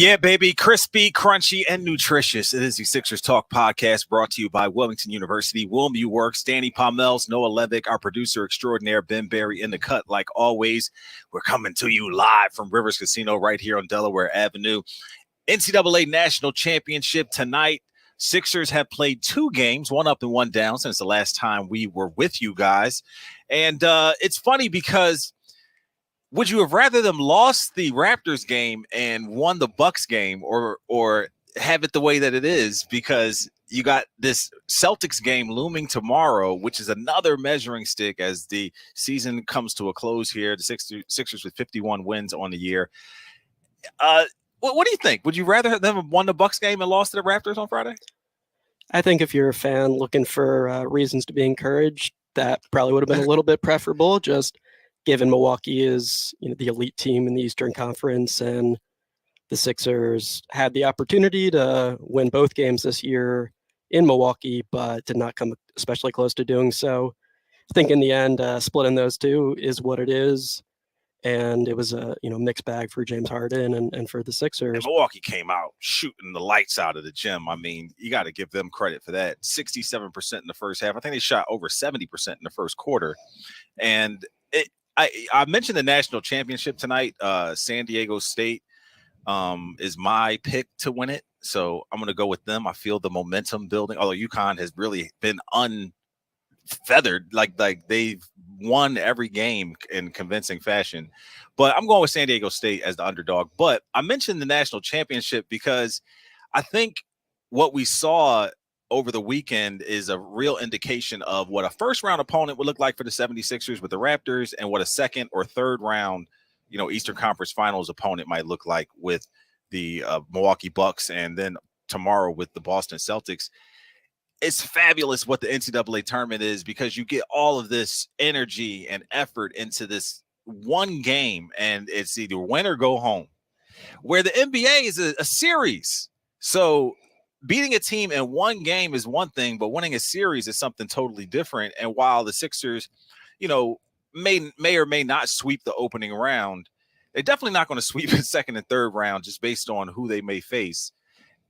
Yeah, baby. Crispy, crunchy, and nutritious. It is the Sixers Talk podcast brought to you by Wilmington University. WilMU Works, Danny Pommells, Noah Levick, our producer extraordinaire, Ben Berry in the cut. Like always, we're coming to you live from Rivers Casino right here on Delaware Avenue. NCAA National Championship tonight. Sixers have played 2 games, 1 up and 1 down since the last time we were with you guys. And it's funny because would you have rather them lost the Raptors game and won the Bucks game, or have it the way that it is? Because you got this Celtics game looming tomorrow, which is another measuring stick as the season comes to a close here. The Sixers with 51 wins on the year. What do you think? Would you rather have them won the Bucks game and lost to the Raptors on Friday? I think if you're a fan looking for reasons to be encouraged, that probably would have been a little bit preferable, just given Milwaukee is the elite team in the Eastern Conference, and the Sixers had the opportunity to win both games this year in Milwaukee, but did not come especially close to doing so. I think in the end, splitting those two is what it is. And it was a mixed bag for James Harden and for the Sixers. And Milwaukee came out shooting the lights out of the gym. I mean, you got to give them credit for that. 67% in the first half. I think they shot over 70% in the first quarter. And I mentioned the national championship tonight. San Diego State is my pick to win it. So I'm going to go with them. I feel the momentum building, although UConn has really been unfeathered. Like they've won every game in convincing fashion. But I'm going with San Diego State as the underdog. But I mentioned the national championship because I think what we saw over the weekend is a real indication of what a first-round opponent would look like for the 76ers with the Raptors, and what a second or third round, Eastern Conference Finals opponent might look like with the Milwaukee Bucks, and then tomorrow with the Boston Celtics. It's fabulous what the NCAA tournament is, because you get all of this energy and effort into this one game, and it's either win or go home. Where the NBA is a series. So beating a team in one game is one thing, but winning a series is something totally different. And while the Sixers, may or may not sweep the opening round, they're definitely not going to sweep the second and third round just based on who they may face.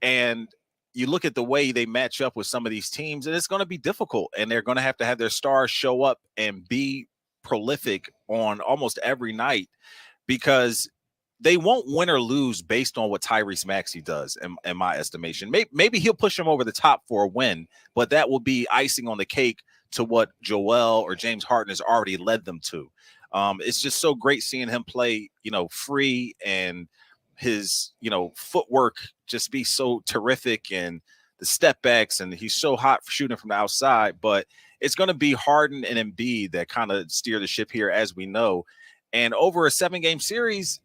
And you look at the way they match up with some of these teams, and it's going to be difficult. And they're going to have their stars show up and be prolific on almost every night, because they won't win or lose based on what Tyrese Maxey does, in my estimation. Maybe he'll push him over the top for a win, but that will be icing on the cake to what Joel or James Harden has already led them to. It's just so great seeing him play, free, and his, footwork just be so terrific, and the step backs, and he's so hot for shooting from the outside. But it's going to be Harden and Embiid that kind of steer the ship here, as we know. And over a 7-game series,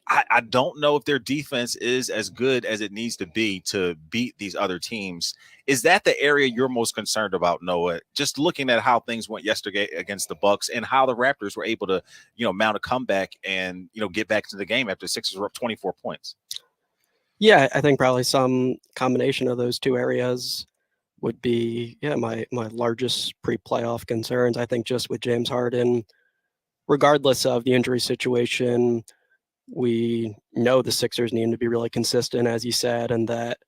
I don't know if their defense is as good as it needs to be to beat these other teams. Is that the area you're most concerned about, Noah? Just looking at how things went yesterday against the Bucks, and how the Raptors were able to, mount a comeback and, get back to the game after the Sixers were up 24 points. Yeah, I think probably some combination of those two areas would be, my largest pre-playoff concerns. I think just with James Harden, regardless of the injury situation, we know the Sixers need to be really consistent, as you said, and that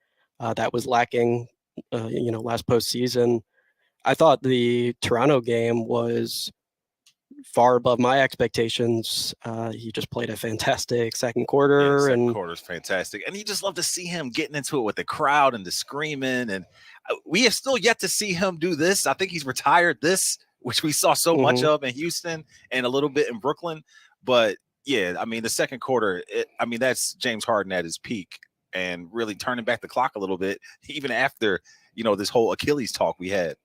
was lacking, last postseason. I thought the Toronto game was far above my expectations. He just played a fantastic second quarter. Second quarter's fantastic. And you just love to see him getting into it with the crowd and the screaming. And we have still yet to see him do this. I think he's retired this, which we saw so much of in Houston and a little bit in Brooklyn. But yeah, I mean, the second quarter, that's James Harden at his peak, and really turning back the clock a little bit, even after, this whole Achilles talk we had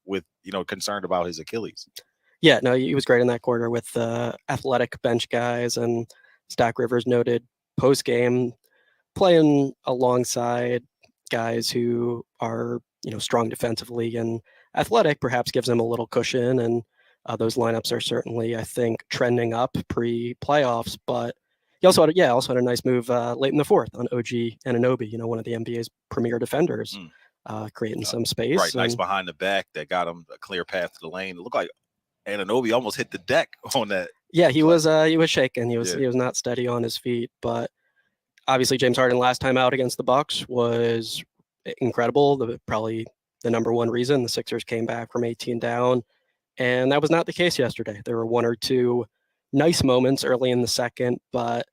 with, concerned about his Achilles. Yeah, no, he was great in that quarter with athletic bench guys, and Stock Rivers noted post-game playing alongside guys who are, strong defensively and athletic, perhaps gives them a little cushion. And those lineups are certainly, I think, trending up pre-playoffs. But he also had a nice move late in the fourth on OG Anunoby, one of the NBA's premier defenders, creating some space. Right, nice behind the back that got him a clear path to the lane. It looked like Anunoby almost hit the deck on that. Yeah, he was shaking. He was not steady on his feet. But obviously James Harden last time out against the Bucks was incredible. Probably the number one reason the Sixers came back from 18 down. And that was not the case yesterday. There were one or two nice moments early in the second, but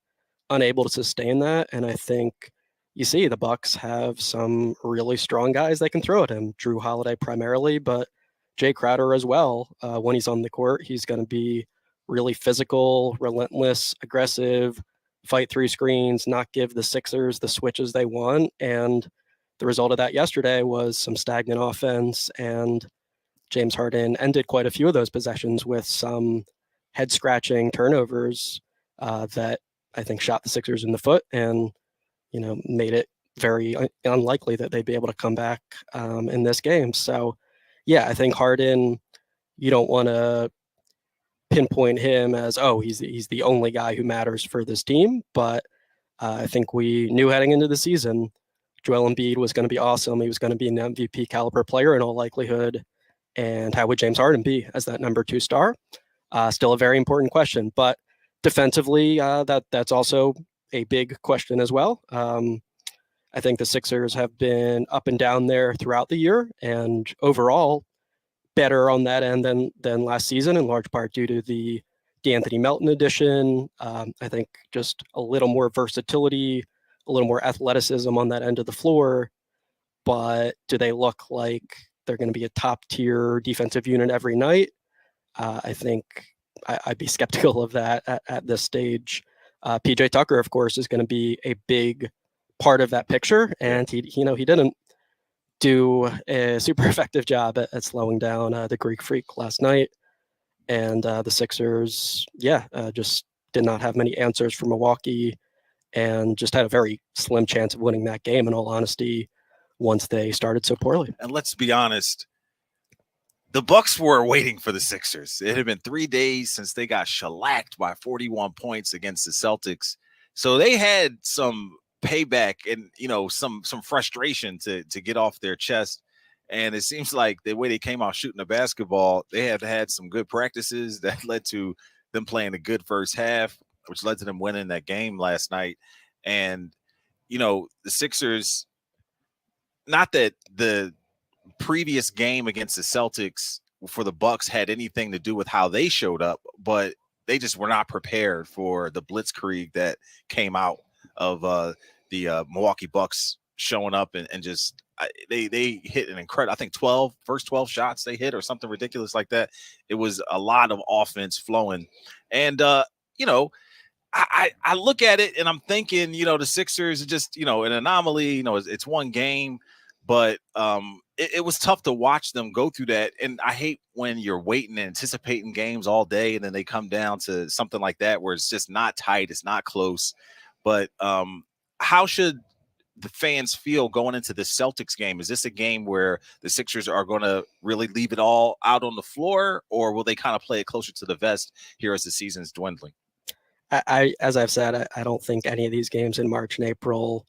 unable to sustain that. And I think you see the Bucks have some really strong guys that can throw at him. Drew Holiday primarily, but Jay Crowder as well. When he's on the court, he's going to be really physical, relentless, aggressive, fight through screens, not give the Sixers the switches they want. And the result of that yesterday was some stagnant offense, and James Harden ended quite a few of those possessions with some head-scratching turnovers that I think shot the Sixers in the foot and, made it very unlikely that they'd be able to come back in this game. So, yeah, I think Harden, you don't want to pinpoint him as, he's the only guy who matters for this team. But I think we knew heading into the season, Joel Embiid was going to be awesome. He was going to be an MVP caliber player in all likelihood. And how would James Harden be as that number 2 star? Still a very important question. But defensively, that's also a big question as well. I think the Sixers have been up and down there throughout the year, and overall better on that end than last season, in large part due to the DeAnthony Melton addition. I think just a little more versatility, a little more athleticism on that end of the floor. But do they look like they're going to be a top-tier defensive unit every night? I think I'd be skeptical of that at this stage. PJ Tucker, of course, is going to be a big part of that picture, and he didn't do a super effective job at slowing down the Greek Freak last night. And the Sixers, just did not have many answers for Milwaukee, and just had a very slim chance of winning that game, in all honesty, once they started so poorly. And let's be honest, the Bucks were waiting for the Sixers. It had been 3 days since they got shellacked by 41 points against the Celtics. So they had some payback and, some frustration to get off their chest. And it seems like the way they came out shooting the basketball, they have had some good practices that led to them playing a good first half, which led to them winning that game last night. And, the Sixers, not that the previous game against the Celtics for the Bucks had anything to do with how they showed up, but they just were not prepared for the blitzkrieg that came out of the Milwaukee Bucks showing up and just they hit an incredible, I think first 12 shots they hit or something ridiculous like that. It was a lot of offense flowing. And, I look at it and I'm thinking, the Sixers are just, an anomaly, it's one game, but it was tough to watch them go through that. And I hate when you're waiting and anticipating games all day and then they come down to something like that where it's just not tight, it's not close. But how should the fans feel going into the Celtics game? Is this a game where the Sixers are going to really leave it all out on the floor, or will they kind of play it closer to the vest here as the season's dwindling? As I've said, I don't think any of these games in March and April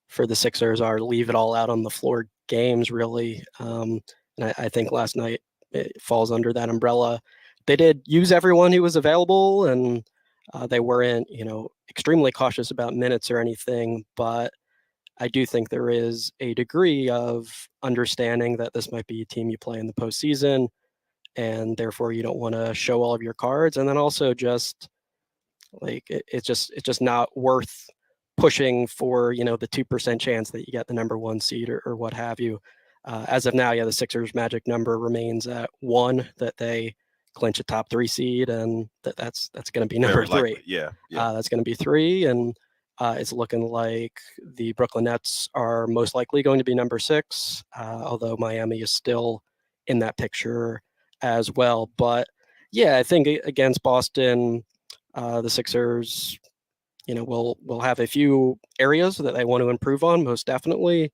for the Sixers are leave it all out on the floor games, really. And I think last night it falls under that umbrella. They did use everyone who was available, and they weren't, extremely cautious about minutes or anything. But I do think there is a degree of understanding that this might be a team you play in the postseason, and therefore you don't want to show all of your cards. And then also just like it's just not worth pushing for, the 2% chance that you get the number 1 seed or what have you. As of now, the Sixers magic number remains at 1, that they clinch a top 3 seed, and that's going to be number 3. That's going to be 3, and it's looking like the Brooklyn Nets are most likely going to be number 6, although Miami is still in that picture as well. But I think against Boston, the Sixers, will have a few areas that they want to improve on, most definitely.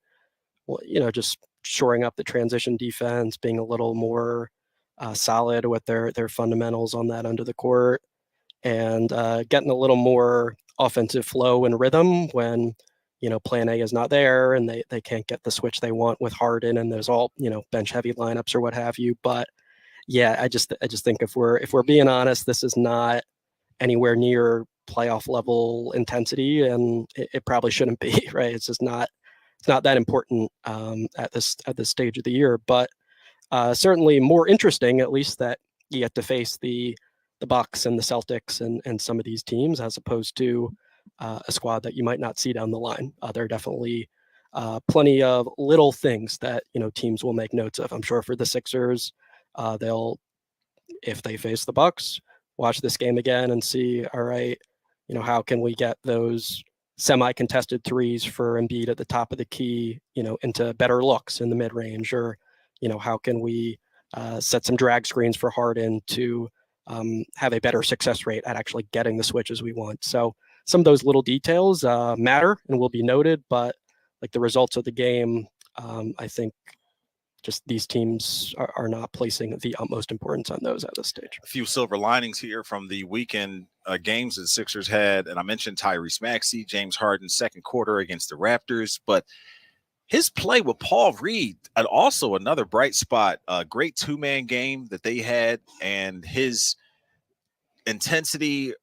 Well, just shoring up the transition defense, being a little more solid with their fundamentals on that end of the court, and getting a little more offensive flow and rhythm when, plan A is not there and they can't get the switch they want with Harden, and there's all, bench heavy lineups or what have you. But I just think if we're being honest, this is not anywhere near playoff level intensity, and it probably shouldn't be, right? It's just not that important at this stage of the year. But certainly more interesting, at least, that you get to face the Bucks and the Celtics and some of these teams, as opposed to a squad that you might not see down the line. There are definitely plenty of little things that teams will make notes of. I'm sure for the Sixers, they'll, if they face the Bucks, watch this game again and see, all right, how can we get those semi-contested threes for Embiid at the top of the key, into better looks in the mid-range, or how can we set some drag screens for Harden to have a better success rate at actually getting the switches we want. So some of those little details matter and will be noted, but like the results of the game, I think just these teams are not placing the utmost importance on those at this stage. A few silver linings here from the weekend games that the Sixers had, and I mentioned Tyrese Maxey, James Harden's second quarter against the Raptors, but his play with Paul Reed, and also another bright spot, a great two-man game that they had, and his intensity,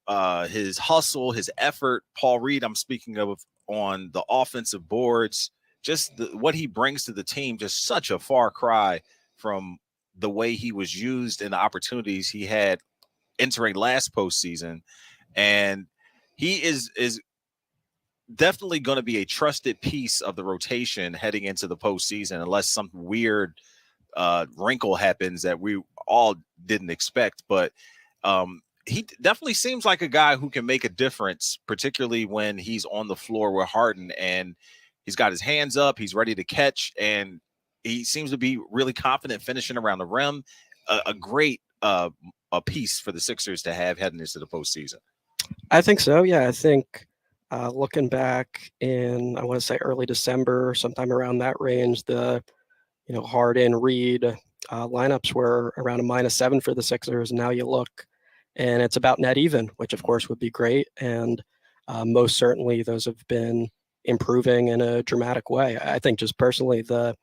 his hustle, his effort. Paul Reed, I'm speaking of on the offensive boards, just what he brings to the team, just such a far cry from the way he was used and the opportunities he had entering last postseason. And he is definitely going to be a trusted piece of the rotation heading into the postseason, unless some weird wrinkle happens that we all didn't expect. But he definitely seems like a guy who can make a difference, particularly when he's on the floor with Harden and he's got his hands up, he's ready to catch, and he seems to be really confident finishing around the rim. A great a piece for the Sixers to have heading into the postseason. I think so. Yeah, I think looking back in, I want to say early December, sometime around that range, the Harden, Reed lineups were around a -7 for the Sixers. Now you look, and it's about net even, which of course would be great. And most certainly those have been improving in a dramatic way. I think just personally, the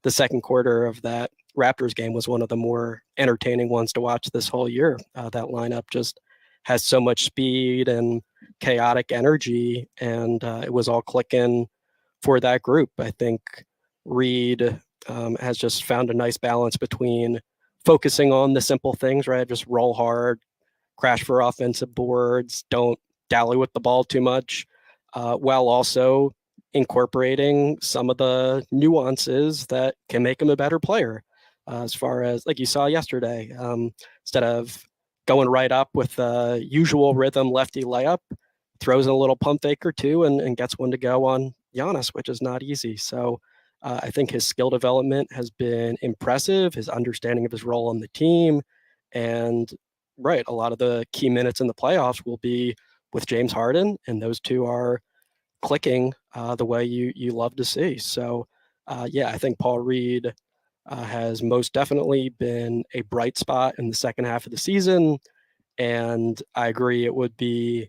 second quarter of that Raptors game was one of the more entertaining ones to watch this whole year. That lineup just has so much speed and chaotic energy, and it was all clicking for that group. I think Reed has just found a nice balance between focusing on the simple things, right? Just roll hard, crash for offensive boards, don't dally with the ball too much, while also incorporating some of the nuances that can make him a better player. As far as, like you saw yesterday, instead of going right up with the usual rhythm lefty layup, throws in a little pump fake or two and gets one to go on Giannis, which is not easy. So I think his skill development has been impressive, his understanding of his role on the team. And right, a lot of the key minutes in the playoffs will be with James Harden, and those two are clicking the way you love to see. So yeah, I think Paul Reed has most definitely been a bright spot in the second half of the season. And I agree, it would be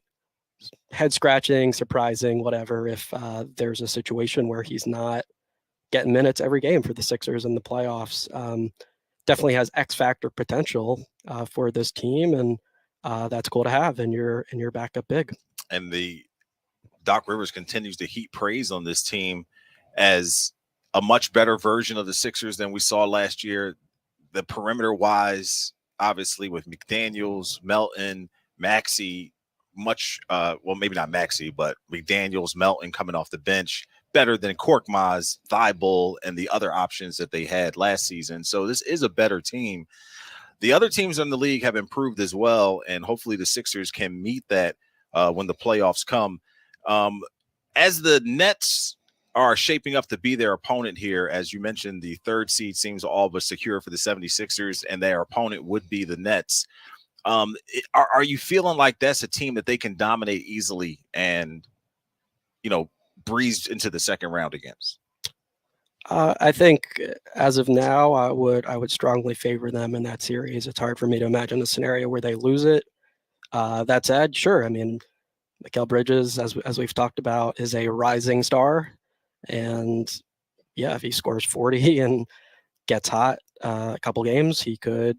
head scratching, surprising, whatever, if there's a situation where he's not getting minutes every game for the Sixers in the playoffs. Definitely has X factor potential for this team, and that's cool to have in your backup big. And the Doc Rivers continues to heap praise on this team as a much better version of the Sixers than we saw last year. The perimeter wise, obviously with McDaniels, Melton, Maxey, much well, maybe not Maxey, but McDaniels, Melton coming off the bench, better than Korkmaz, Thibault, and the other options that they had last season. So this is a better team. The other teams in the league have improved as well, and hopefully the Sixers can meet that when the playoffs come. As the Nets are shaping up to be their opponent here, as you mentioned, the third seed seems all but secure for the 76ers, and their opponent would be the Nets. Are you feeling like that's a team that they can dominate easily and, breeze into the second round against? I think as of now, I would strongly favor them in that series. It's hard for me to imagine a scenario where they lose it. That said, sure. I mean, Mikal Bridges, as we've talked about, is a rising star, and yeah, if he scores 40 and gets hot a couple games, he could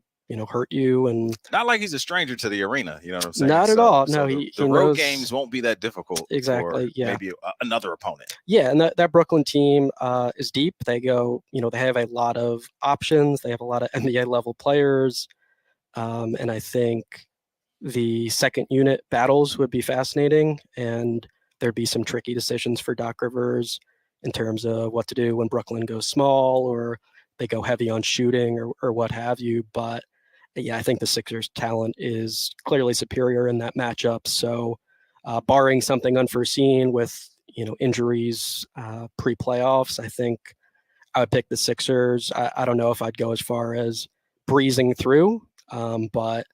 hurt you. And not like he's a stranger to the arena. You know what I'm saying? Not at all. No, the he road knows games won't be that difficult exactly. for Yeah. maybe another opponent. Yeah, and that Brooklyn team is deep. They go, they have a lot of options. They have a lot of NBA level players, and I think the second unit battles would be fascinating, and there'd be some tricky decisions for Doc Rivers in terms of what to do when Brooklyn goes small or they go heavy on shooting or what have you. But yeah, I think the Sixers' talent is clearly superior in that matchup. So, barring something unforeseen with injuries pre-playoffs, I think I would pick the Sixers. I don't know if I'd go as far as breezing through, but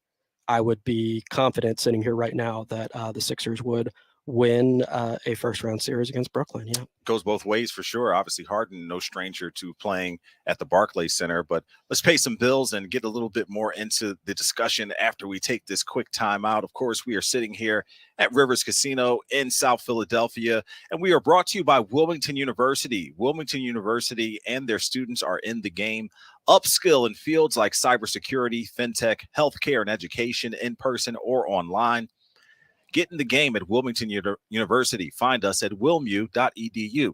I would be confident sitting here right now that the Sixers would win a first-round series against Brooklyn. Yeah. Goes both ways for sure. Obviously, Harden, no stranger to playing at the Barclays Center. But let's pay some bills and get a little bit more into the discussion after we take this quick time out. Of course, we are sitting here at Rivers Casino in South Philadelphia, and we are brought to you by Wilmington University. Wilmington University and their students are in the game. Upskill in fields like cybersecurity, fintech, healthcare, and education, in person or online. Get in the game at Wilmington University. Find us at wilmu.edu.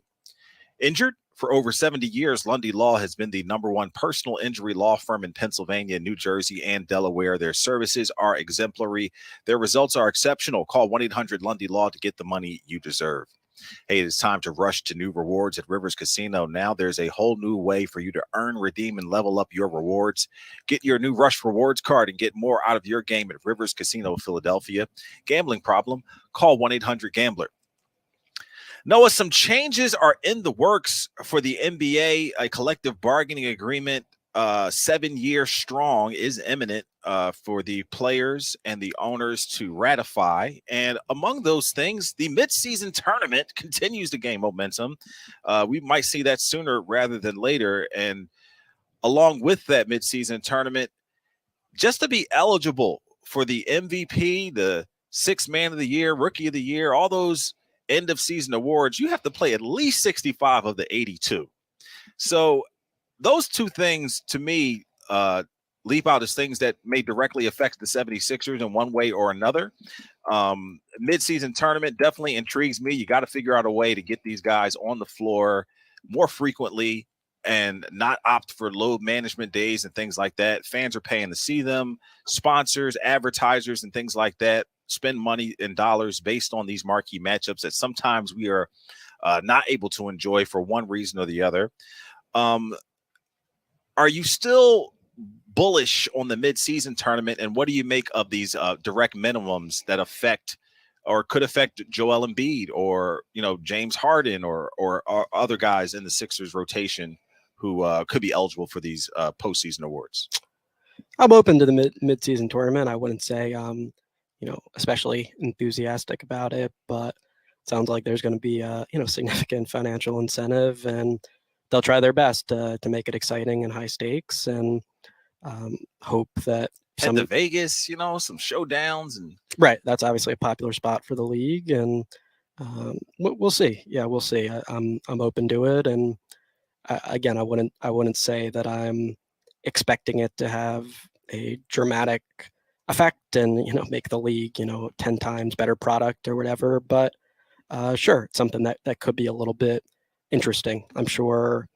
Injured? For over 70 years, Lundy Law has been the #1 personal injury law firm in Pennsylvania, New Jersey, and Delaware. Their services are exemplary. Their results are exceptional. Call 1-800-LUNDY-LAW to get the money you deserve. Hey, it's time to rush to new rewards at Rivers Casino. Now there's a whole new way for you to earn, redeem, and level up your rewards. Get your new Rush Rewards card and get more out of your game at Rivers Casino, Philadelphia. Gambling problem? Call 1-800-GAMBLER. Noah, some changes are in the works for the NBA. A collective bargaining agreement, 7 years strong, is imminent for the players and the owners to ratify. And among those things, the midseason tournament continues to gain momentum. We might see that sooner rather than later. And along with that midseason tournament, just to be eligible for the MVP, the Sixth Man of the Year, Rookie of the Year, all those end of season awards, you have to play at least 65 of the 82. So those two things to me leap out as things that may directly affect the 76ers in one way or another. Mid-season tournament definitely intrigues me. You got to figure out a way to get these guys on the floor more frequently and not opt for load management days and things like that. Fans are paying to see them. Sponsors, advertisers, and things like that spend money in dollars based on these marquee matchups that sometimes we are not able to enjoy for one reason or the other. Are you still bullish on the midseason tournament, and what do you make of these direct minimums that affect or could affect Joel Embiid or James Harden or other guys in the Sixers rotation who could be eligible for these postseason awards? I'm open to the mid-season tournament. I wouldn't say especially enthusiastic about it, but it sounds like there's going to be significant financial incentive, and they'll try their best to make it exciting and high stakes, and hope that head to Vegas, some showdowns. And right, that's obviously a popular spot for the league, and we'll see. Yeah, we'll see. I'm open to it, and again, I wouldn't say that I'm expecting it to have a dramatic effect and make the league 10 times better product or whatever, but sure, it's something that could be a little bit interesting. I'm sure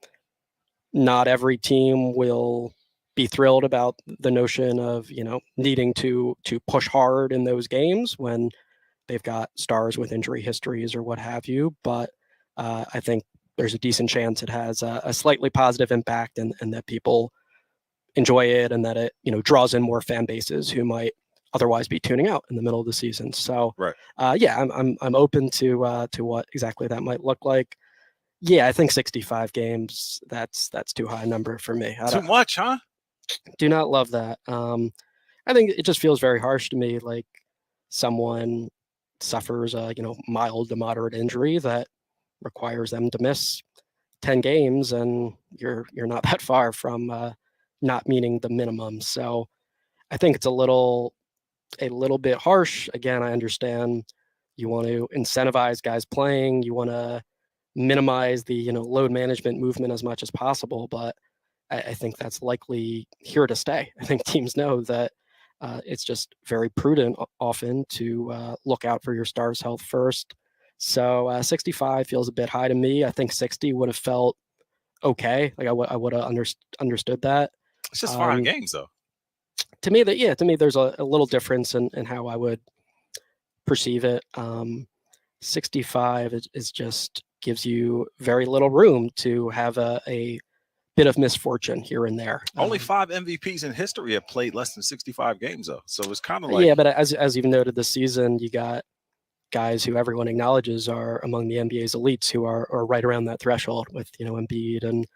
not every team will be thrilled about the notion of needing to push hard in those games when they've got stars with injury histories or what have you, but I think there's a decent chance it has a slightly positive impact, and that people enjoy it, and that it draws in more fan bases who might otherwise be tuning out in the middle of the season. So right. Yeah, I'm open to what exactly that might look like. Yeah, I think 65 games, that's too high a number for me. Too much, huh? Do not love that. I think it just feels very harsh to me, like someone suffers a mild to moderate injury that requires them to miss 10 games, and you're not that far from not meeting the minimum. So I think it's a little bit harsh. Again, I understand you want to incentivize guys playing, you want to minimize the load management movement as much as possible, but I think that's likely here to stay. I think teams know that it's just very prudent often to look out for your star's health first. So 65 feels a bit high to me. I think 60 would have felt okay. Like I would have understood that. It's just 5 games though. To me, to me, there's a little difference in how I would perceive it. 65 is just gives you very little room to have a bit of misfortune here and there. Only 5 MVPs in history have played less than 65 games though. So it's kind of like, yeah, but as you've noted this season, you got guys who everyone acknowledges are among the NBA's elites who are right around that threshold with, Embiid and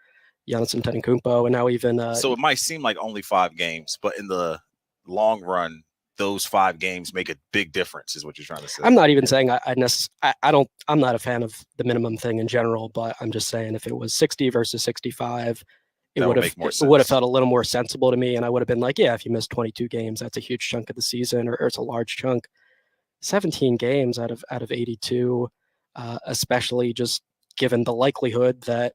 Giannis Antetokounmpo, and now even so it might seem like only 5 games, but in the long run, those 5 games make a big difference, is what you're trying to say. I'm not even saying I'm not a fan of the minimum thing in general, but I'm just saying if it was 60 versus 65, it would have felt a little more sensible to me, and I would have been like, yeah, if you miss 22 games, that's a huge chunk of the season, or it's a large chunk. 17 games out of 82, especially just given the likelihood that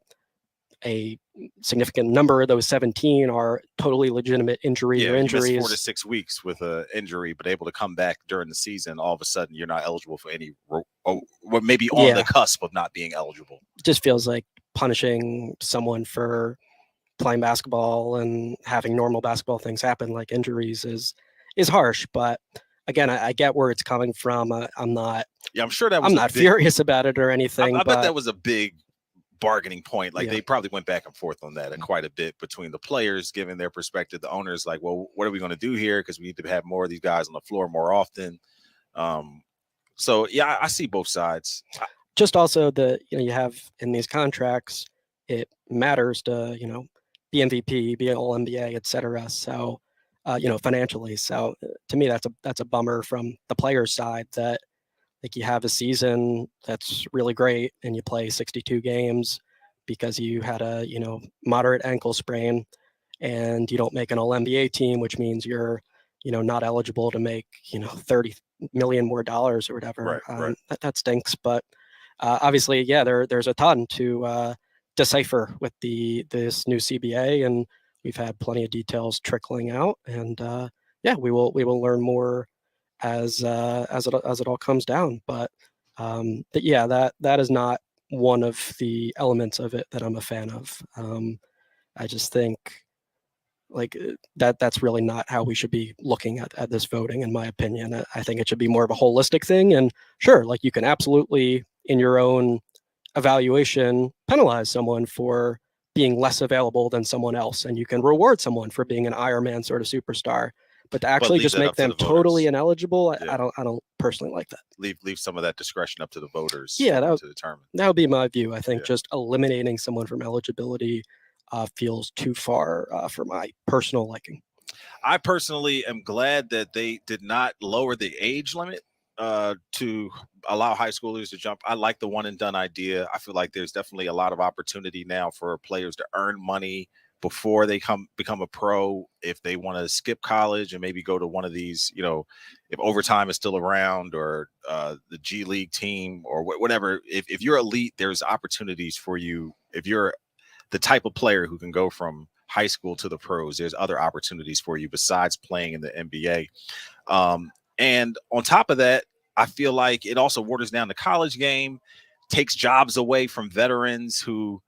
a significant number of those 17 are totally legitimate injuries or injuries. You miss 4 to 6 weeks with an injury, but able to come back during the season. All of a sudden, you're not eligible for any, maybe on the cusp of not being eligible. It just feels like punishing someone for playing basketball and having normal basketball things happen, like injuries, is harsh. But again, I get where it's coming from. I'm not. Yeah, I'm sure that was. I'm not furious about it or anything. I bet that was a big bargaining point. Like they probably went back and forth on that quite a bit between the players giving their perspective, the owners like, well, what are we going to do here, because we need to have more of these guys on the floor more often. So yeah, I see both sides. Just also you have in these contracts, it matters to be MVP, be an All NBA, etc. So financially, so to me that's a bummer from the players' side, that like you have a season that's really great and you play 62 games because you had a, moderate ankle sprain, and you don't make an All NBA team, which means you're, not eligible to make, $30 million more or whatever. Right. That stinks. But obviously, there's a ton to decipher with this new CBA, and we've had plenty of details trickling out, and we will learn more as it all comes down. But that is not one of the elements of it that I'm a fan of. I just think like that's really not how we should be looking at this voting, in my opinion. I think it should be more of a holistic thing. And sure, like you can absolutely in your own evaluation penalize someone for being less available than someone else, and you can reward someone for being an Iron Man sort of superstar. But to actually just make them totally ineligible, I don't personally like that. Leave some of that discretion up to the voters. Yeah, to determine. That would be my view. I think just eliminating someone from eligibility feels too far for my personal liking. I personally am glad that they did not lower the age limit to allow high schoolers to jump. I like the one and done idea. I feel like there's definitely a lot of opportunity now for players to earn money before they become a pro, if they want to skip college and maybe go to one of these, if overtime is still around, or the G League team, or whatever. If you're elite, there's opportunities for you. If you're the type of player who can go from high school to the pros, there's other opportunities for you besides playing in the NBA. And on top of that, I feel like it also waters down the college game, takes jobs away from veterans who,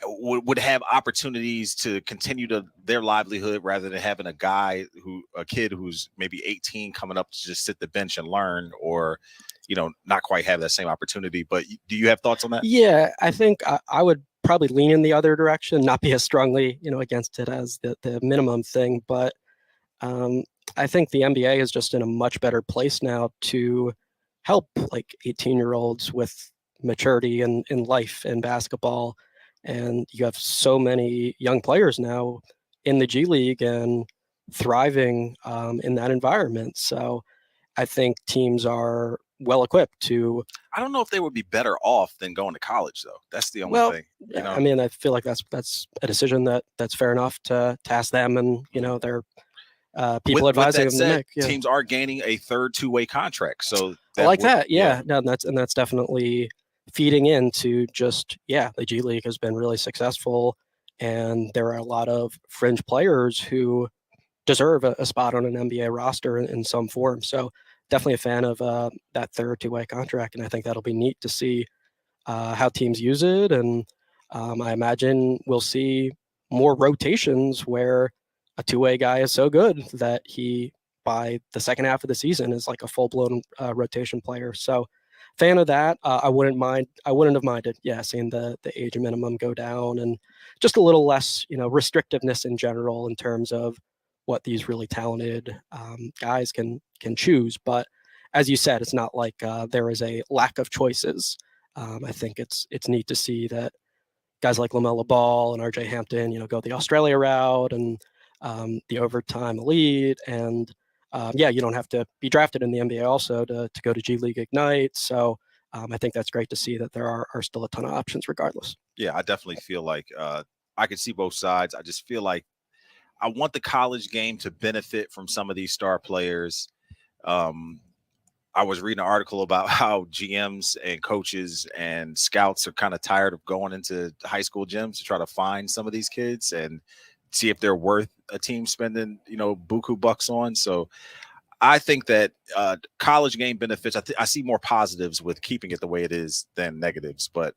would have opportunities to continue their livelihood, rather than having a kid who's maybe 18 coming up to just sit the bench and learn, or, not quite have that same opportunity. But do you have thoughts on that? Yeah, I think I would probably lean in the other direction, not be as strongly, against it as the minimum thing. But I think the NBA is just in a much better place now to help like 18-year-olds with maturity in life and basketball. And you have so many young players now in the G League and thriving in that environment. So I think teams are well equipped to. I don't know if they would be better off than going to college, though. That's the only thing. I mean, I feel like that's a decision that's fair enough to ask them, and their people advising them to make. Yeah. Teams are gaining a third two-way contract, so that. Yeah, no, that's definitely feeding into just the G League has been really successful, and there are a lot of fringe players who deserve a spot on an NBA roster in some form. So definitely a fan of that third two-way contract, and I think that'll be neat to see how teams use it. And I imagine we'll see more rotations where a two-way guy is so good that he, by the second half of the season, is like a full-blown rotation player. So fan of that. I wouldn't have minded, yeah, seeing the age minimum go down and just a little less, restrictiveness in general in terms of what these really talented guys can choose. But as you said, it's not like there is a lack of choices. I think it's neat to see that guys like LaMelo Ball and RJ Hampton, go the Australia route and the overtime elite. And yeah, you don't have to be drafted in the NBA also to go to G League Ignite. So I think that's great to see that there are still a ton of options regardless. Yeah, I definitely feel like I can see both sides. I just feel like I want the college game to benefit from some of these star players. I was reading an article about how GMs and coaches and scouts are kind of tired of going into high school gyms to try to find some of these kids and see if they're worth a team spending, buku bucks on. So I think that college game benefits. I see more positives with keeping it the way it is than negatives. But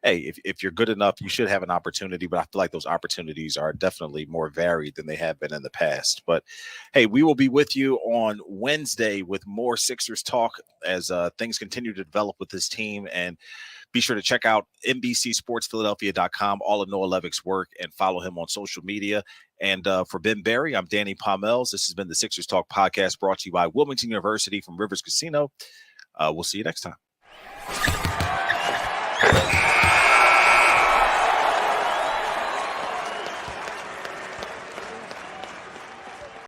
hey, if you're good enough, you should have an opportunity. But I feel like those opportunities are definitely more varied than they have been in the past. But hey, we will be with you on Wednesday with more Sixers talk as things continue to develop with this team. And be sure to check out NBCSportsPhiladelphia.com, all of Noah Levick's work, and follow him on social media. And for Ben Berry, I'm Danny Pommells. This has been the Sixers Talk podcast brought to you by Wilmington University from Rivers Casino. We'll see you next time.